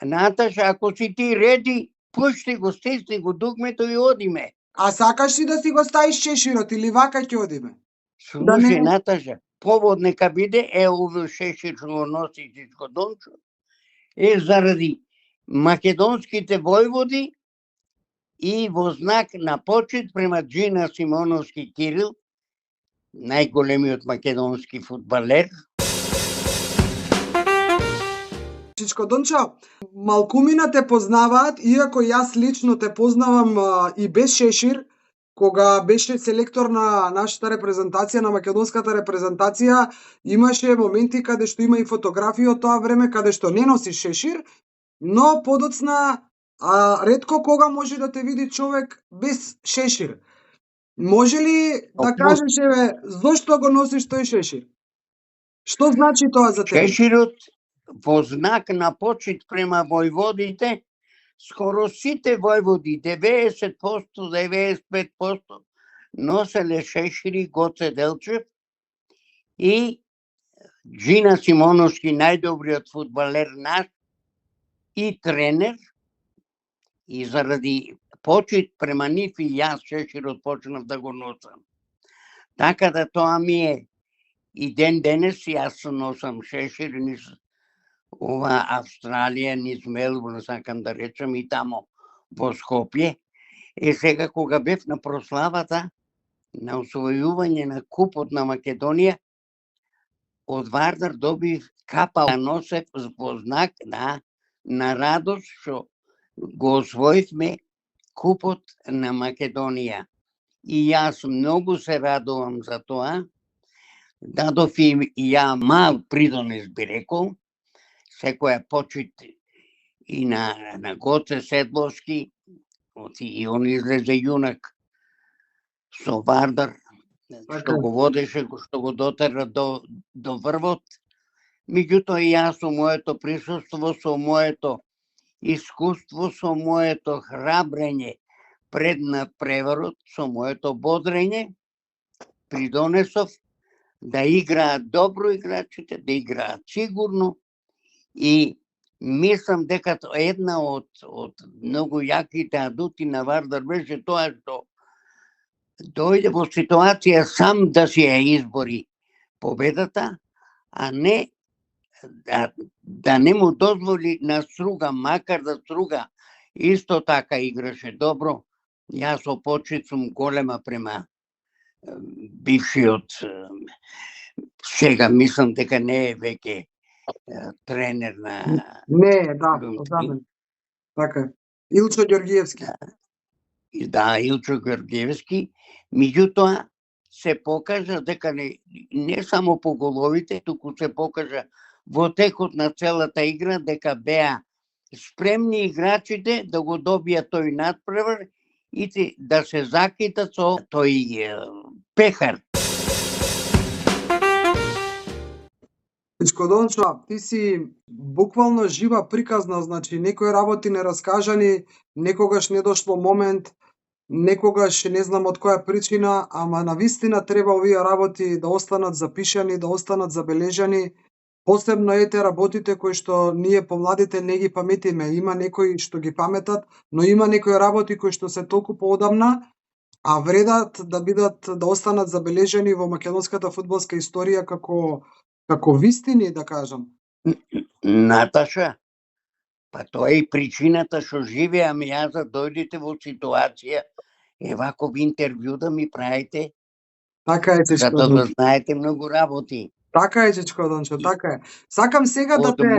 Наташа, ако си ти реди, пушти го, стисни го дугмето и одиме. А сакаш ли да си го ставиш шеширот или вака ќе одиме? Слушај, Наташа, повод нека биде, овој шешир што го носи Чичко Дончо, заради македонските војводи и во знак на почит према Джина Симоновски Кирил, најголемиот македонски фудбалер. Чичко Дончо, малкумина те познаваат, иако јас лично те познавам и без шешир, кога беше селектор на нашата репрезентација, на македонската репрезентација, имаше моменти каде што има и фотографии од тоа време каде што не носи шешир, но подоцна ретко кога може да те види човек без шешир. Може ли да кажеш, зошто го носиш тој шешир? Што значи тоа за тебе? Шеширот во знак на почит према војводите, скоро сите војводи, 90%, 95% носеле шешири Гоце Делчев и Джина Симоновски, најдобриот фудбалер наш и тренер, и заради почит према нив и јас шеширот почнав да го носам. Така да тоа ми е и ден денес јас носам шешир низ ова Австралија, низ Мелбурн, сакам да речам, и тамо во Скопје. Сега кога бев на прославата на освојување на Купот на Македонија, од Вардар добив капа да носев во знак на радост што го освоивме Купот на Македонија. И јас многу се радувам за тоа. Дадов и ја мал придонес, би рекол, секоја почит и на Гоце Седловски, и он излезе јунак со Вардар, што го водеше, што го дотера до врвот. Меѓутоа и јас со моето присуство, со моето искуство, со моето храбрење пред надпреварот, со моето бодрење, придонесов да играат добро играчите, да играат сигурно, и мислам дека една од многу јаките адути на Вардар беше тоа што дојде во ситуација сам да си ја избори победата, а не да не му дозволи на Струга, макар да Струга исто така играше добро. Јас со почит сум голема према бившиот, сега мислам дека не е веќе тренер на... Не, така. Илчо Ѓоргиевски. Да, Илчо Ѓоргиевски. Меѓутоа, се покажа дека не само по головите, туку се покажа во текот на целата игра дека беа спремни играчите да го добијат тој надпревар и да се закитат со тој пехар. Чичко Дончо, ти си буквално жива приказна, значи некои работи не раскажани, некогаш не дошло момент, некогаш не знам од која причина, ама навистина треба овие работи да останат запишани, да останат забележани. Посебно работите кои што ние помладите не ги паметиме. Има некои што ги паметат, но има некои работи кои што се толку поодамна, а вредат да останат забележани во македонската фудбалска историја како вистини, да кажам. Наташа, па тоа е и причината што живеам јас да дојдете во ситуација ваков интервју да ми правите. Така е, Чичко Зато да знаете многу работи. Така е, Чичко Дончо, така е. Сакам сега да те...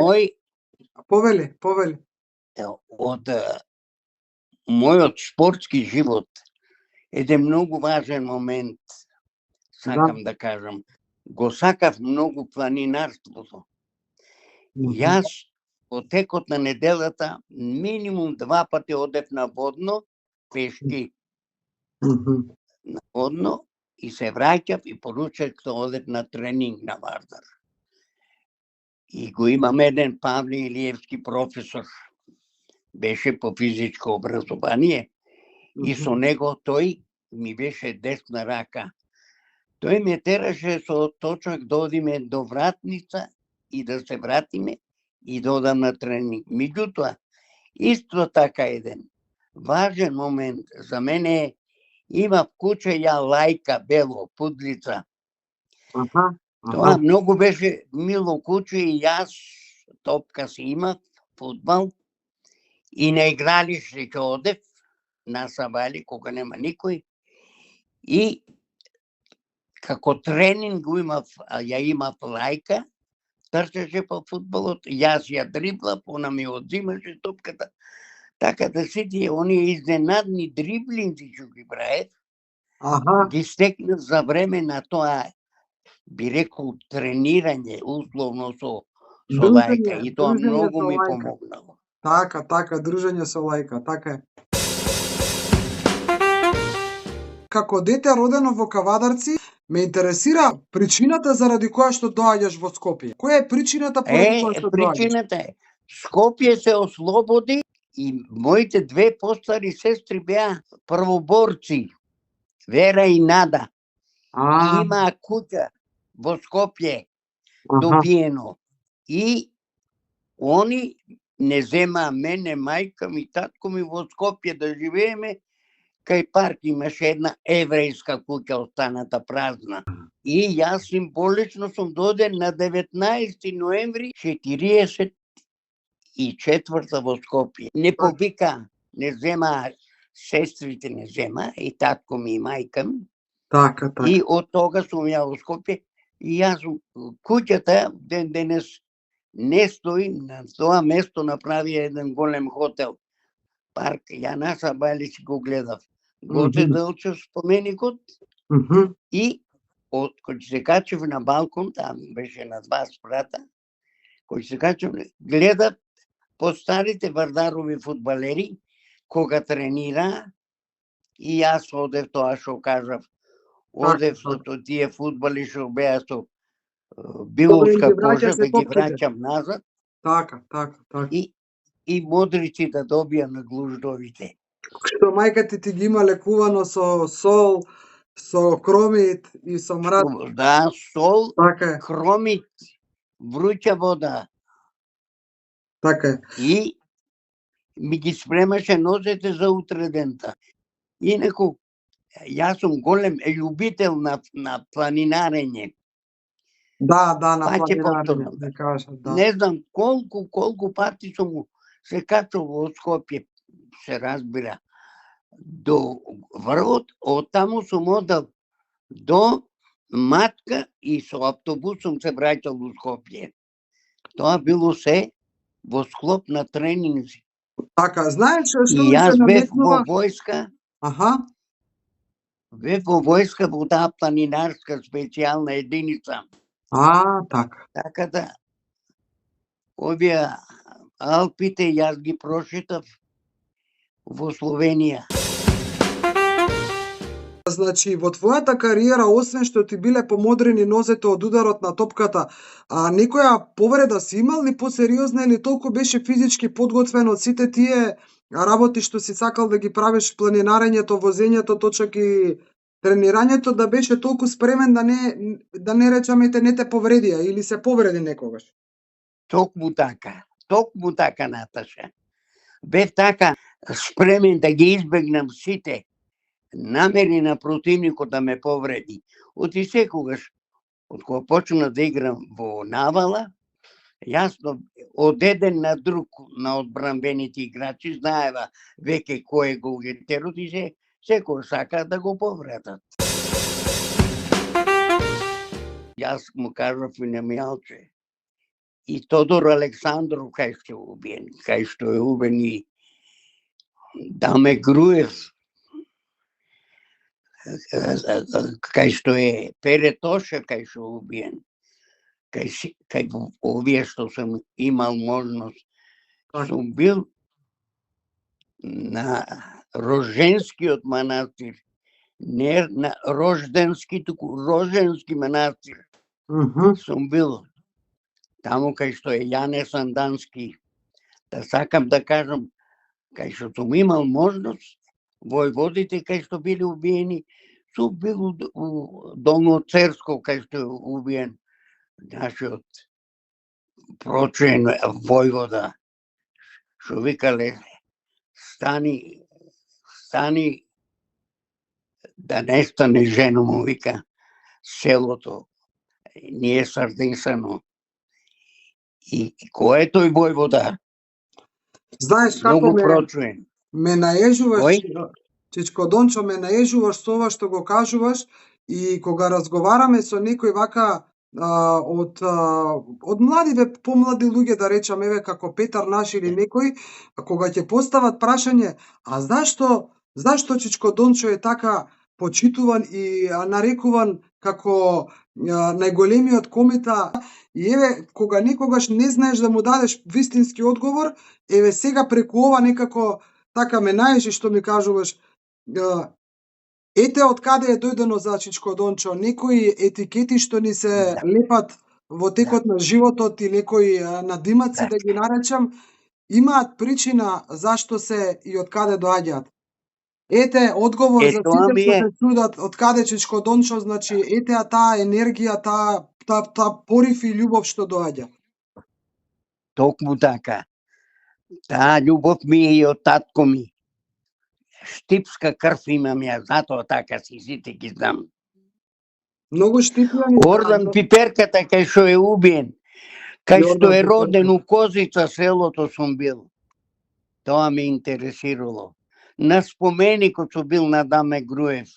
Повели. Од мојот спортски живот еден многу важен момент, сакам да кажам. Го сакав многу планинарството. Јас во текот на неделата минимум 2 пати одев на водно, пешки на водно, и се враќав и поручав да одев на тренинг на Вардар. И го имам еден Павле Илиевски професор, беше по физичко образование, и со него тој ми беше десна рака. Тој ме тераше со точак да одиме до вратница и да се вратиме и да одам на тренинг. Меѓутоа, исто така еден важен момент за мене е, има куче ја Лајка бело, пудлица. Аха, Тоа аха. многу беше мило куче и јас топка си имав, фудбал, и на игралиште ќе одев на сабали кога нема никој, и како тренинг го имав, ја имав Лајка, трчаше по фудбалот, јас ја дрибла, она ми одзимаше топката. Така да сите оние изненадни дриблинзи што ги правев, Аха. ги стекнав за време на тоа, би рекол, тренирање условно со Лајка, и тоа дружење многу со ми Лајка. помогнало. Така, дружење со Лајка, така е. Како дете родено во Кавадарци, ме интересира причината заради која што доаѓаш во Скопје. Која е причината поради која што доаѓаш? Причината е, Скопје се ослободи и моите две постари сестри беа првоборци, Вера и Нада. И имаа куќа во Скопје добиено. И они не земаа мене, мајка ми, татко ми во Скопје да живееме. Кај парк имаше една еврејска куќа останата празна. И јас символично сум доден на 19 ноември 44 во Скопје. Не повика, не зема, сестрите не зема, и татко ми и мајка ми. Така. И од тога сум ја во Скопје. И јас куќата ден денес не стои, на тоа место направи еден голем хотел. Парк, ја на сабали си го гледав. Гоце Делчев споменикот, и кој се качев на балкон, там беше на 2 спрата, кој се качев, гледав по старите Вардарови фудбалери, кога тренира, и јас одев тоа што кажав, одев со тие фудбали што беа со биловска кожа, да ги враќам назад. Така. И модрици да добија на глуждовите. Што мајка ти ги има лекувано со сол, со кромит и со мрад. Да, сол, така е. Кромит, вруќа вода. Така е. И ми ги спремаше нозете за утре дента. Инаку, јас сум голем љубител на планинарење. Да, на планинарење, да кажат, да. Не знам колку пати сум се качал во Скопје, се разбира, до врвот, оттаму сум одел до Матка и со автобусом се враќал во Скопје. Тоа било се во склоп на тренинзи. Така, знаеш што и јас бев во војска. Аха. Бев во војска во таа планинарска специјална единица. Така. Така да, овие Алпите јас ги прошетав во Словенија. Значи, во твојата кариера, освен што ти биле помодрени нозете од ударот на топката, некоја повреда си имал ли посериозна или толку беше физички подготвен од сите тие работи што си сакал да ги правиш, планинарењето, возењето, точак и тренирањето, да беше толку спремен да не речеме не те повредија или се повреди некогаш? Токму така, Наташа. Бев така спремен да ги избегнам сите намери на противникот да ме повреди. Оти секогаш, од кога почнав да играм во навала, јасно, од еден на друг на одбранбените играчи знаева веќе кој е голгетерот и секој сака да го повредат. Јас му кажав и на Мјалче, и Тодор Александров кај што е убен, и Даме Груев, кај што е Пере Тоша, кај што е убиен, кај овие што сум имал можност, сум бил на Роженскиот манастир, не на Рожденски, туку Роженски манастир. Сум бил таму кај што е Јане Сандански. Да сакам да кажам, кај што сум имал можност, војводите кај што биле убиени, сум бил у Долно Церско, кај што е убиен нашиот прочен војвода, што викале, стани да не стане жено, му вика, селото не е сардесано. И кој е тој војвода? Знаеш како Многу прочен. ме наежуваш, Кој? Чичко Дончо, ме наежуваш со ова што го кажуваш, и кога разговараме со некој вака од млади, помлади луѓе, да речам, еве како Петар наш или некој, кога ќе постават прашање, а зашто Чичко Дончо е така почитуван и нарекуван како најголемиот комета, и еве кога некогаш не знаеш да му дадеш вистински одговор, еве сега преку ова некако така ме наежи што ми кажуваш. Ете од каде е дојдено за Чичко Дончо, некои етикети што ни се лепат во текот на животот и некои надимаци, да ги наречам, имаат причина зашто се и од каде доаѓаат. Ете одговор за сите што се чудат од каде Чичко Дончо, значи ете таа енергија, таа порив и љубов што доаѓа. Токму така. Таа љубов ми е и од татко ми. Штипска крв имам ја, затоа така сите ги знам. Многу штипјани. Ордан Пиперката кај што е убиен, кај што е роден у Козица селото сум бил. Тоа ме интересирало. На споменикот сум бил на Даме Груев,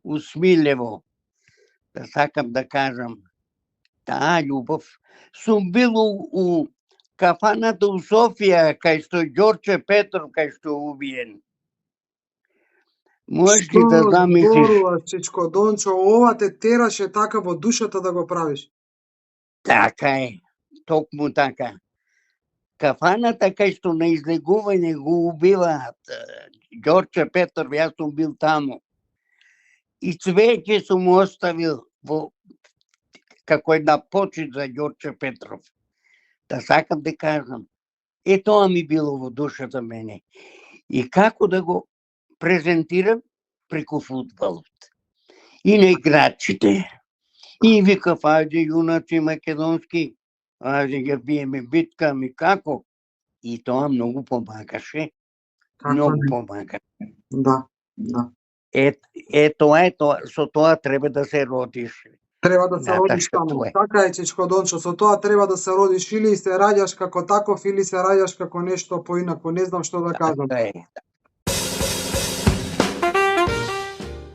у Смилево. Да сакам да кажам, таа љубов. Сум бил у кафаната у Софија, кај што Ѓорче Петров, кај што убиен. Можеш ли да замислиш? Зборуваш, Чичко Дончо, ова те тераше така во душата да го правиш. Така е, токму така. Кафаната кај што на излегување го убиваат Ѓорче Петров, јас сум бил таму. И цвеќе сум оставил како една почит за Ѓорче Петров. Да сакам да кажам, тоа ми било во душата мене. И како да го презентирам преку фудбалот. И на играчите. И викав, ајде јуначи македонски, ајде ја биеме битка, ми како? И тоа многу помагаше. Многу помага. Да. Тоа, со тоа треба да се родиш. Треба да се родиш таму. Така е, Чичко Дончо, со тоа треба да се родиш, или се раѓаш како таков, или се раѓаш како нешто поинаку, не знам што да кажам.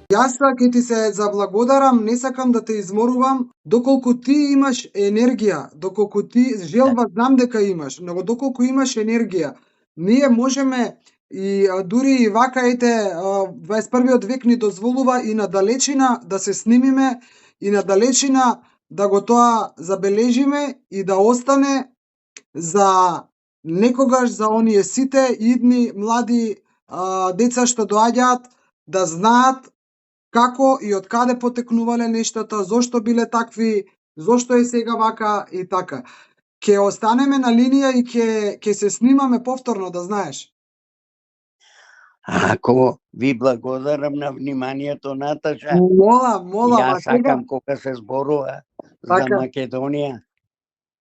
Јас ќе ти се заблагодарам, не сакам да те изморувам, доколку ти имаш енергија, доколку ти желба знам дека имаш, но доколку имаш енергија, ние можеме и дури и вака, ете, 21 век ни дозволува и на далечина да се снимиме, и на далечина да го тоа забележиме и да остане за некогаш, за оние сите идни млади деца што доаѓаат, да знаат како и од каде потекнувале нештата, зошто биле такви, зошто е сега вака и така. Ке останеме на линија и ке се снимаме повторно, да знаеш. Ако ви благодарам на вниманието, Наташа. Мола. Јас сакам кога се зборува за Македонија.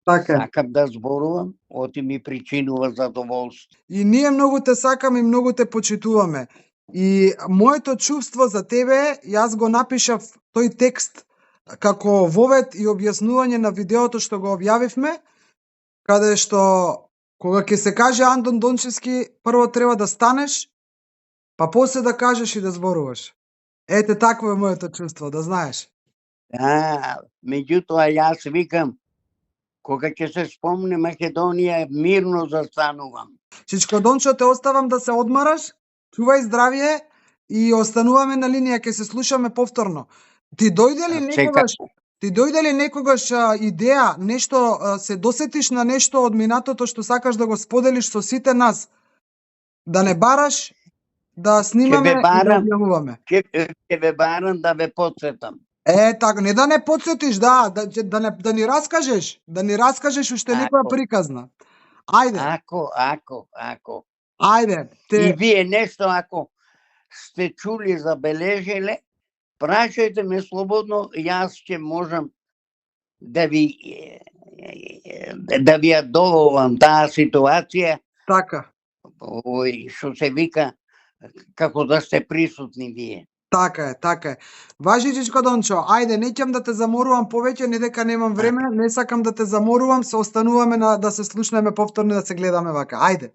Така. Сакам да зборувам, оти ми причинува задоволство. И ние многу те сакаме и многу те почитуваме. И моето чувство за тебе, јас го напишав тој текст како вовед и објаснување на видеото што го објавивме, каде што кога ќе се каже Андон Дончевски, прво треба да станеш, па после да кажеш и да зборуваш. Ете, такво е моето чувство, да знаеш. Меѓутоа јас викам, кога ќе се спомне Македонија, мирно застанувам. Чичко Дончо, те оставам да се одмараш, чувај здравје и остануваме на линија, ќе се слушаме повторно. Ти дојде ли некогаш идеја, нешто, се досетиш на нешто од минатото што сакаш да го споделиш со сите нас? Да не бараш да снимаме и да објавуваме. Ќе ве барам да ве потсетам. Така, не да не потсетиш, да ни раскажеш уште некоја приказна. Ајде. Ако. Ајде. И вие нешто, ако сте чули, забележеле, прашајте ме слободно, јас ќе можам да ви да ви ја доволам таа ситуација, Така, што се вика, како да сте присутни вие. така е, така е. Важи, Чичко Дончо, ајде, неќам да те заморувам повеќе, не дека немам време, не сакам да те заморувам, се остануваме да се слушнеме повторно, да се гледаме вака. Ајде.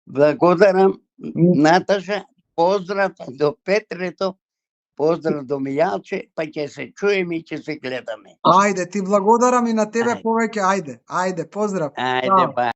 Благодарам, Наташа, поздрав до Петрето, поздрав до Милјалче, па ќе се чуеме и ќе се гледаме. Ајде, ти благодарам и на тебе Ајде. повеќе, ајде, поздрав. Ајде, Чао. па.